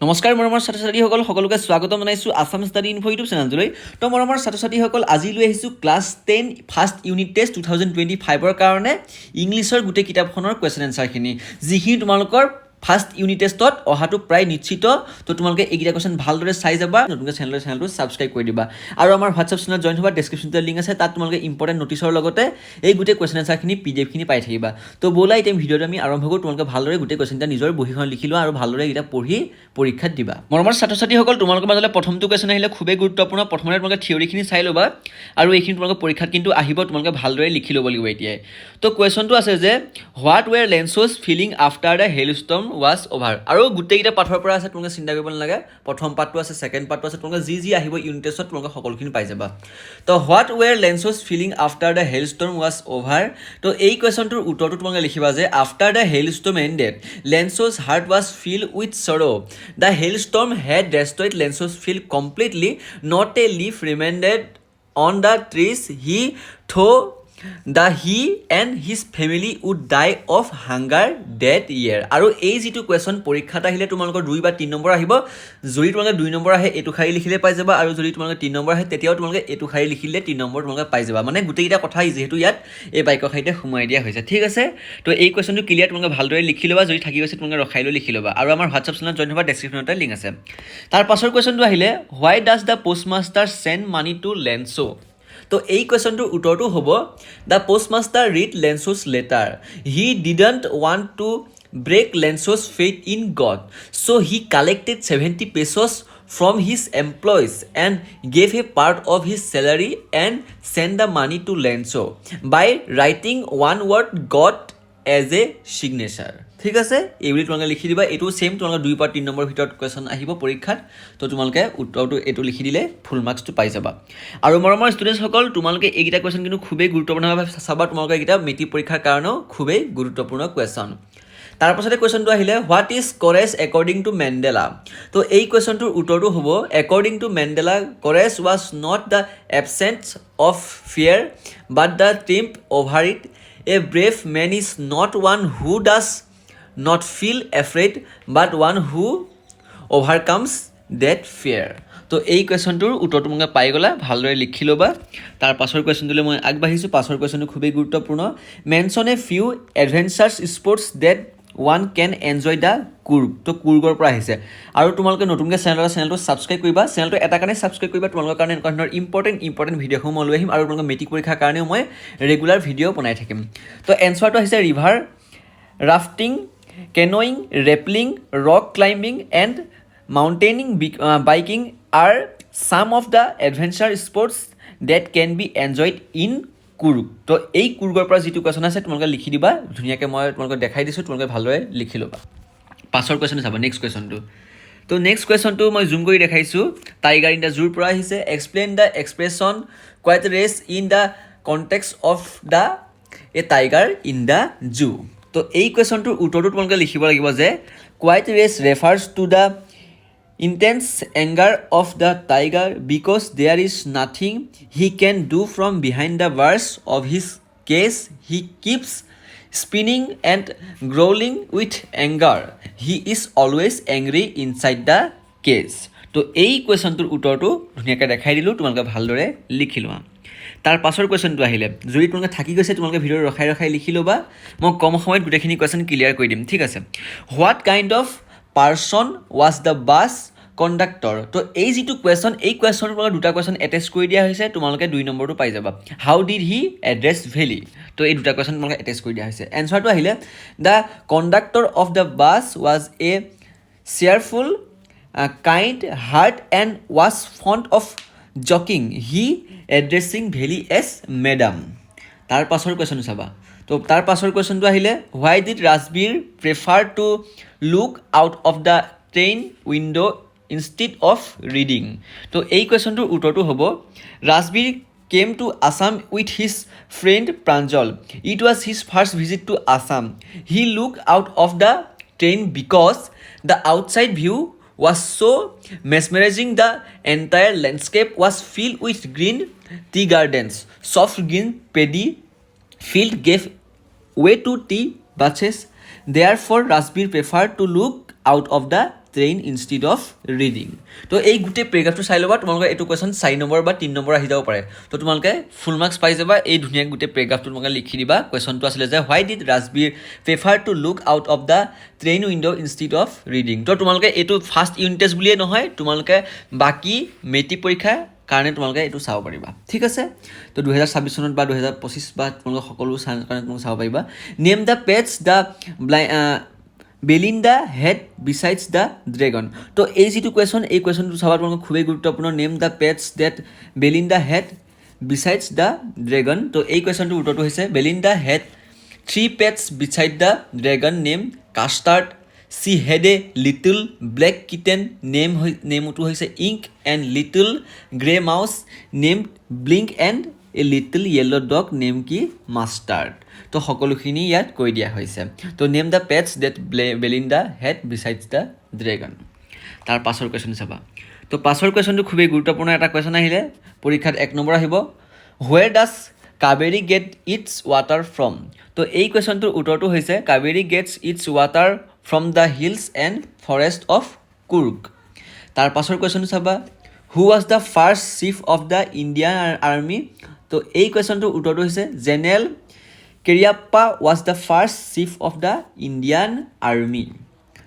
নমস্কাৰ মৰমৰ ছাত্ৰ-ছাত্ৰীসকল সকলোকে স্বাগতম জনাইছোঁ আছাম ষ্টাডি ইনফো ইউটিউব চেনেলটোলৈ। তো মৰমৰ ছাত্ৰ-ছাত্ৰীসকল আজি লৈ আহিছোঁ ক্লাছ 10 ফাৰ্ষ্ট ইউনিট টেষ্ট 2025ৰ কাৰণে ইংলিছৰ গোটেই কিতাপখনৰ কুৱেশ্যন এনচাৰখিনি যিখিনি তোমালোকৰ ফাৰ্ষ্ট ইউনিট টেষ্টত অহাটো প্ৰায় নিশ্চিত। তো তোমালোকে এইকেইটা কুৱেশ্যন ভালদৰে চাই যাবা, নতুনকৈ চেনেলটো ছাবস্ক্ৰাইব কৰি দিবা আৰু আমাৰ হোৱাটছআপ চেনেলত জইন হ'বা। ডেছক্ৰিপশ্যনতে লিংক আছে, তাত তোমালোকে ইম্পৰ্টেণ্ট নটিছৰ লগতে এই গোটেই কুৱেশ্যন এনচাৰখিনি PDF পাই থাকিবা। তো ব'লা এতিয়া ভিডিঅ'টো আমি আৰম্ভ কৰোঁ। তোমালোকে ভালদৰে গোটেই কুৱেশ্যনটা নিজৰ বহীখন লিখি লোৱা আৰু ভালদৰে এইকেইটা পঢ়ি পৰীক্ষাত দিবা। মৰমৰ ছাত্ৰ-ছাত্ৰীসকল তোমালোকৰ মাজলৈ প্ৰথমটো কুৱেশ্যন আহিলে খুবেই গুৰুত্বপূৰ্ণ। প্ৰথমতে তোমালোকে থিয়ৰিখিনি চাই ল'বা আৰু এইখিনি তোমালোকৰ পৰীক্ষাত কিন্তু আহিব, তোমালোকে ভালদৰে লিখি ল'ব লাগিব এতিয়াই। তো কুৱেশ্যনটো আছে যে what were Lencho's feeling after the hail storm was over. আৰু গোটেইকেইটা পাঠৰ পৰা আছে, তোমালোকে চিন্তা কৰিব নালাগে। প্ৰথম পাঠটো আছে, ছেকেণ্ড পাঠটো আছে, তোমালোকে যি আহিব ইউনিট টেষ্টত তোমালোকে সকলোখিনি পাই যাবা। তো what were Lencho's feeling after the hail storm was over. তো এই কুৱেশ্যনটোৰ উত্তৰটো তোমালোকে লিখিবা যে after the hail storm ended Lencho's heart was fill with sorrow'. The hail storm had destroyed Lencho's field completely, not a leaf remained on the trees he thought the he and his family would die of hunger that year. আৰু এই যিটো question পৰীক্ষাত আহিলে তোমালোকৰ 2 বা 3 number আহিব। যদি তোমালোকে 2 নম্বৰ আহে এইটো শাৰী লিখিলে পাই যাবা, আৰু যদি তোমালোকে 3 নম্বৰ আহে তেতিয়াও তোমালোকে এইটো শাৰী লিখিলে 3 নম্বৰ তোমালোকে পাই যাবা। মানে গোটেইকেইটা কথা যিহেতু ইয়াত এই বাক্য শাৰীতে সোমাই দিয়া হৈছে, ঠিক আছে। তো এই কুৱেশ্যনটো ক্লিয়াৰ তোমালোকে ভালদৰে লিখি ল'বা, যদি থাকি গৈছে তোমালোকে ৰখাই লৈ লিখি ল'বা আৰু আমাৰ হোৱাটছআপ চেনেলত জইন হ'বা, ডেছক্ৰিপশ্যনতে লিংক আছে। তাৰ পাছৰ কুৱেশ্যনটো আহিলে why does the postmaster send money to Lencho. তো এই কুৱেশ্যনটোৰ উত্তৰটো হ'ব the postmaster read Lencho's letter, he didn't want to break Lencho's faith in God, so' he collected 70 pesos from his employees and gave a part of his salary and sent the money to Lenso by writing one word God as a signature. ঠিক আছে, এইবুলি তোমালোকে লিখি দিবা। এইটো same তোমালোকে 2 বা 3 number ভিতৰত কুৱেশ্যন আহিব পৰীক্ষাত। তো তোমালোকে উত্তৰটো এইটো লিখি দিলে ফুল মাৰ্কছটো পাই যাবা। আৰু মৰমৰ ষ্টুডেণ্টসকল তোমালোকে এইকেইটা কুৱেশ্যন কিন্তু খুবেই গুৰুত্বপূৰ্ণভাৱে চাবা, তোমালোকে এইকেইটা মেট্ৰিক পৰীক্ষাৰ কাৰণেও খুবেই গুৰুত্বপূৰ্ণ কুৱেশ্যন। তাৰপাছতে কুৱেশ্যনটো আহিলে what is courage according to Mandela. তো এই কুৱেশ্যনটোৰ উত্তৰটো হ'ব according to Mandela courage was not the absence of fear but the triumph over it. A brave man is not one who does not feel afraid but one who overcomes that fear. তো এই কুৱেশ্যনটোৰ উত্তৰটো তোমালোকে পাই গ'লা, ভালদৰে লিখি ল'বা। তাৰ পাছৰ কুৱেশ্যনটোলৈ মই আগবাঢ়িছোঁ। পাছৰ কুৱেশ্যনটো খুবেই গুৰুত্বপূৰ্ণ। Mention a few adventures sports that one can enjoy the Coorg. তো কুৰ্গৰ পৰা আহিছে। আৰু তোমালোকে নতুনকৈ চেনেলটো ছাবস্ক্ৰাইব কৰিবা। চেনেলটো এটা কাৰণে ছাবস্ক্ৰাইব কৰিবা, তোমালোকৰ কাৰণে এনেকুৱা ধৰণৰ ইম্পৰ্টেণ্ট ভিডিঅ'সমূহ মই লৈ আহিম আৰু তোমালোকৰ মেট্ৰিক পৰীক্ষাৰ কাৰণেও মই ৰেগুলাৰ ভিডিঅ' বনাই থাকিম। তো এনচাৰটো আহিছে river rafting, canoeing, rappelling, rock climbing and mountaineering biking are some of the adventure sports that can be enjoyed in Coorg. তো এই কুৰ্গৰ পৰা যিটো কুৱেশ্যন আছে তোমালোকে লিখি দিবা ধুনীয়াকৈ, মই তোমালোকক দেখাই দিছোঁ, তোমালোকে ভালদৰে লিখি ল'বা। পাছৰ কুৱেশ্যনটো চাবা, নেক্সট কুৱেশ্যনটো। তো নেক্সট কুৱেশ্যনটো মই জুম কৰি দেখাইছোঁ। টাইগাৰ ইন দ্য জুৰ পৰা আহিছে। Explain the expression quite rage in the context of the a tiger in the zoo. তো এই কুৱেশ্যনটোৰ উত্তৰটো তোমালোকে লিখিব লাগিব যে quite rage refers to the intense anger of the tiger because there is nothing he can do from behind the bars of his cage. He keeps spinning and growling with anger. He is always angry inside the cage. তো এই কুৱেশ্যনটোৰ উত্তৰটো ধুনীয়াকৈ দেখাই দিলোঁ, তোমালোকে ভালদৰে লিখি লোৱা। তাৰ পাছৰ কুৱেশ্যনটো আহিলে, যদি তোমালোকে থাকি গৈছে তোমালোকে ভিডিঅ' ৰখাই লিখি ল'বা, মই কম সময়ত গোটেইখিনি কুৱেশ্যন ক্লিয়াৰ কৰি দিম, ঠিক আছে। What kind of person was the bus conductor. তো এই যিটো কুৱেশ্যন, এই কুৱেশ্যনটোৰ তোমালোকে দুটা কুৱেশ্যন এটেচ কৰি দিয়া হৈছে, তোমালোকে 2 নম্বৰটো পাই যাবা। হাউ ডিড হি এড্ৰেছ ভেলি। তো এই দুটা কুৱেশ্যন তোমালোকে এটেচ কৰি দিয়া হৈছে। এনচাৰটো আহিলে the conductor of the bus was a cheerful kind heart and was fond of joking, he addressing Valli as madam. তাৰ পাছৰ কুৱেশ্যনটো চাবা। তো তাৰ পাছৰ কুৱেশ্যনটো আহিলে why did Rajvir prefer to look out of the train window' instead of reading. তো এই কুৱেশ্যনটোৰ উত্তৰটো হ'ব Rajvir came to Assam with his friend Pranjol. It was his first visit to Assam. He look out of the train because the outside view was so' mesmerising, the entire landscape was filled with green tea gardens, soft green paddy field gave way to tea bushes. Therefore, Rasbir preferred to look out of the train instead of reading তো এই গোটেই পেৰেগ্ৰাফটো চাই ল'বা তোমালোকে এইটো question 4 number বা 3 number আহি যাব পাৰে তো তোমালোকে ফুল মাৰ্কছ পাই যাবা এই ধুনীয়া গোটেই পেৰেগ্ৰাফটো তোমালোকে লিখি দিবা কুৱেশ্যনটো আছিলে যে why did Rajvir prefer to look out of the train window' instead of reading তো তোমালোকে এইটো ফাৰ্ষ্ট ইউনিট টেষ্ট বুলিয়ে নহয় তোমালোকে বাকী মেট্ৰিক পৰীক্ষা কাৰণে তোমালোকে এইটো চাব পাৰিবা ঠিক আছে তো 2026 চনত বা 2025 বা তোমালোকে সকলো কাৰণে তোমালোকে চাব পাৰিবা name the pets the Belinda had besides the dragon তো এই যিটো কুৱেশ্যন এই কুৱেশ্যনটো চাবা তোমালোকে খুবেই গুৰুত্বপূৰ্ণ name the pets that Belinda had besides the dragon তো এই কুৱেশ্যনটোৰ উত্তৰটো হৈছে Belinda had 3 pets beside the dragon name Custard she had a little black kitten nameটো হৈছে ink and little grey mouse named blink and a little yellow dog name কি mustard তো সকলোখিনি ইয়াত কৈ দিয়া হৈছে তো name the pets that Belinda had besides the dragon তাৰ পাছৰ কুৱেশ্যন চাবা তো পাছৰ কুৱেশ্যনটো খুবেই গুৰুত্বপূৰ্ণ এটা কুৱেশ্যন আহিলে পৰীক্ষাত 1 নম্বৰ আহিব where does Kaveri get its water from তো এই কুৱেশ্যনটোৰ উত্তৰটো হৈছে Kaveri gets its water from the hills and forest of Coorg তাৰ পাছৰ কুৱেশ্যনটো চাবা who was the first chief of the Indian army তো এই কুৱেশ্যনটোৰ উত্তৰটো হৈছে general Cariappa was the first chief of the Indian army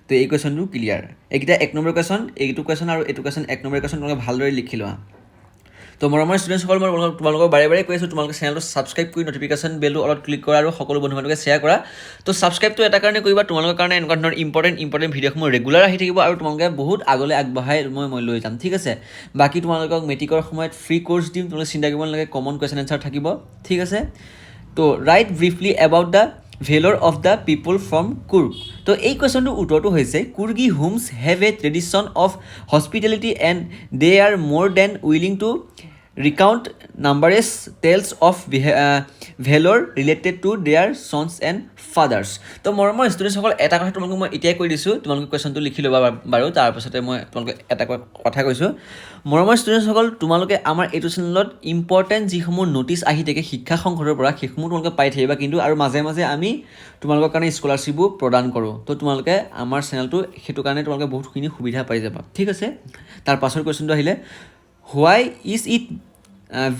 তো এই কুৱেশ্যনটো ক্লিয়াৰ এইকেইটা 1 নম্বৰ কুৱেশ্যন এইটো কুৱেশ্যন আৰু এইটো কুৱেশ্যন 1 নম্বৰ কুৱেশ্যন তোমালোকে ভালদৰে লিখি লোৱা তো মৰমৰ ষ্টুডেণ্টসকল মই তোমালোকক বাৰে বাৰে কৈ আছোঁ তোমালোকে চেনেলটো ছাবস্ক্ৰাইব কৰি নটিফিকেশ্যন বেলটো অলপ ক্লিক কৰা আৰু সকলো বন্ধু বান্ধৱীকে শ্বেয়াৰ কৰা তো ছাবস্ক্ৰাইবটো এটা কাৰণে কৰিবা তোমালোকৰ কাৰণে এনেকুৱা ধৰণৰ ইম্পৰ্টেণ্ট ভিডিঅ'সমূহ ৰেগুলাৰ আহি থাকিব আৰু তোমালোকে বহুত আগলৈ আগবঢ়াই মই লৈ যাম ঠিক আছে বাকী তোমালোকক মেট্ৰিকৰ সময়ত ফ্ৰী কোৰ্চ দিম তোমালোকে চিন্তা কৰিব নালাগে কমন কুৱেশ্যন এনচাৰ থাকিব ঠিক আছে তো write briefly about the valour of the people from Coorg তো এই কুৱেশ্যনটোৰ উত্তৰটো হৈছে Coorgi homes have a tradition of hospitality and they are more than willing to recount numberless tales of valor related to their sons and fathers তো মৰমৰ ষ্টুডেণ্টসকল এটা কথা তোমালোকক মই এতিয়াই কৈ দিছোঁ তোমালোকে কুৱেশ্যনটো লিখি ল'বা বাৰু তাৰপাছতে মই তোমালোকে এটা কথা কৈছোঁ মৰমৰ ষ্টুডেণ্টসকল তোমালোকে আমাৰ এইটো চেনেলত ইম্পৰ্টেণ্ট যিসমূহ ন'টিছ আহি থাকে শিক্ষা সংসদৰ পৰা সেইসমূহ তোমালোকে পাই থাকিবা কিন্তু আৰু মাজে মাজে আমি তোমালোকৰ কাৰণে স্কলাৰশ্বিপো প্ৰদান কৰোঁ তো তোমালোকে আমাৰ চেনেলটো সেইটো কাৰণে তোমালোকে বহুতখিনি সুবিধা পাই যাবা ঠিক আছে তাৰ পাছৰ কুৱেশ্যনটো আহিলে why is it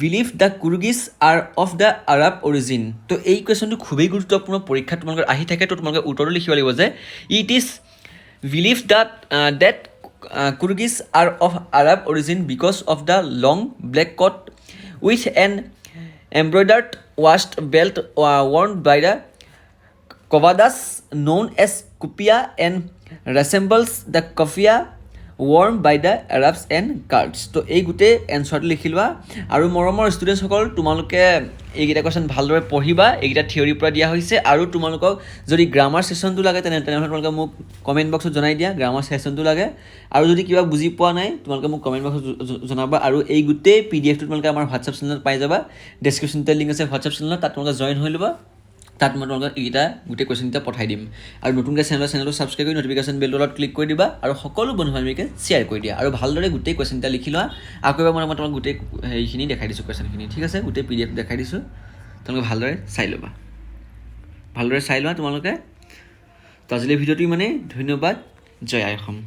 believed the Kyrgyz are of the Arab origin তো এই কুৱেশ্যনটো খুবেই গুৰুত্বপূৰ্ণ পৰীক্ষাত তোমালোকৰ আহি থাকে তো তোমালোকে উত্তৰটো লিখিব লাগিব যে it is believed that Kyrgyz are of Arab origin because of the long black coat with an embroidered waist belt worn by the Kovadas known as kupia and resembles the kafia worn by the Arabs and Kurds তো এই গোটেই এনচাৰটো লিখি লোৱা আৰু মৰমৰ ষ্টুডেণ্টসকল তোমালোকে এইকেইটা question ভালদৰে পঢ়িবা এইকেইটা থিয়ৰীৰ পৰা দিয়া হৈছে আৰু তোমালোকক যদি গ্ৰামাৰ ছেশ্যনটো লাগে তেনেহ'লে তোমালোকে মোক কমেণ্ট বক্সত জনাই দিয়া গ্ৰামাৰ ছেশ্যনটো লাগে আৰু যদি কিবা বুজি পোৱা নাই তোমালোকে মোক কমেণ্ট বক্সত জনাবা আৰু এই গোটেই PDF টো তোমালোকে আমাৰ হোৱাটছআপ চেনেলত পাই যাবা ডেছক্ৰিপশ্যনতে লিংক আছে হোৱাটছআপ চেনেলত তাত তোমালোকে জইন হৈ ল'বা তাত মই তোমালোকক এইকেইটা গোটেই কুৱেশ্যনকেইটা পঠাই দিম আৰু নতুনকৈ চেনেলটো ছাবস্ক্ৰাইব কৰি নটিফিকেশ্যন বেলটো অলপ ক্লিক কৰি দিবা আৰু সকলো বন্ধু বান্ধৱীকে শ্বেয়াৰ কৰি দিয়া আৰু ভালদৰে গোটেই কুৱেশ্যনকেইটা লিখি লোৱা আকৌ এবাৰ মই তোমাক গোটেই হেৰিখিনি দেখাই দিছোঁ কুৱেশ্যনখিনি ঠিক আছে গোটেই PDF দেখাই দিছোঁ তোমালোকে ভালদৰে চাই লোৱা তোমালোকে তো আজিলৈ ভিডিঅ'টো ইমানেই ধন্যবাদ জয় আই অসম